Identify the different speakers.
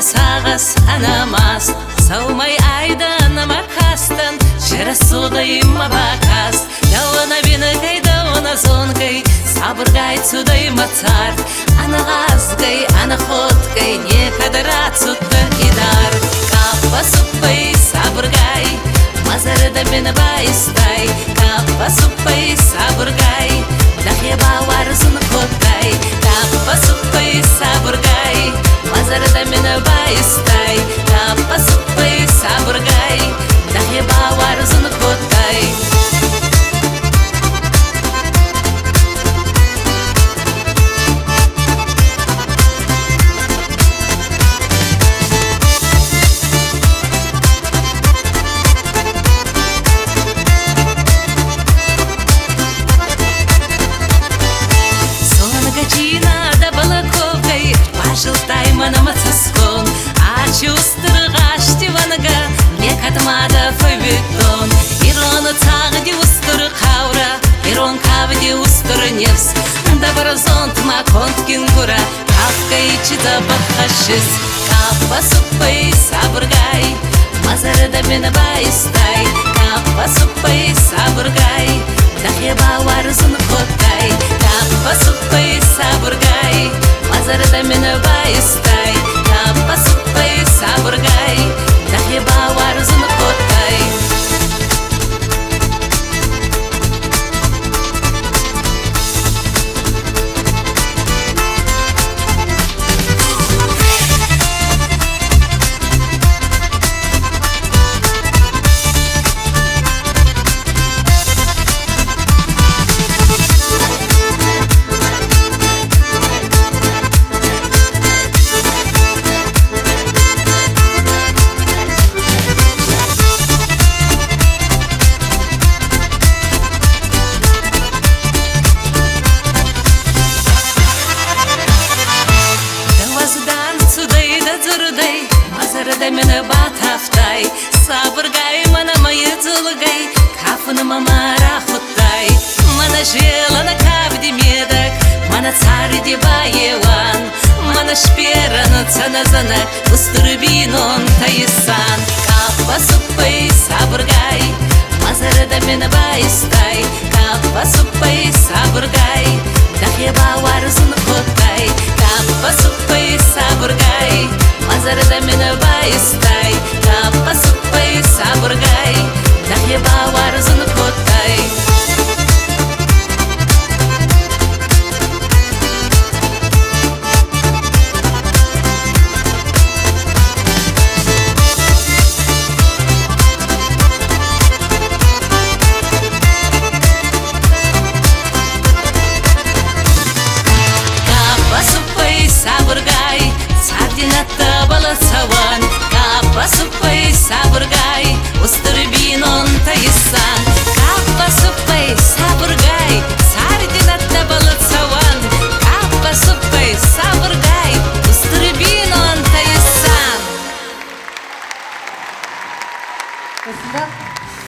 Speaker 1: сағас анамас, саумай айдан макастан, чересудай мабакас, дауна бинагай, дауна зонгай, сабыргай цудай мацар, анагазгай, анаходгай, не кадрацута идар, капа супай сабыргай, мазарда мен байстай, капа супай сабыргай, дахеба варзун ходай, капа супай сабыргай, мазарда мен байстай, капа супай сабыргай, дахеба варзун ходай. Жылтай манамацаскон, а чувствуешь диванга, не катмада фабитон. Ирон цагди устур хаура, ирон кавди устур невс. Доброзонт маконт кингура, капка и чита бахашис. Капа супай сабургай, мазарда мен байстай. Капа супай сабургай, дахеба варзун ходай. Капа супай сабургай, мазарда мен байстай, капа супай сабургай, дахеба варзун ходай. Мен батафтай, сабыргай, мана майы зулгай, кафны мамара хуттай, мана желана кавди медак, мана царди баеван, мана шперан цаназанак, устурбинон таисан, капа супай сабыргай, мазарда мен байстай, капа супай сабыргай, дахеба варзун ходай, капа супай сабыргай, мазарда мен байстай, капа супай сабыргай, дахеба варзун ходай.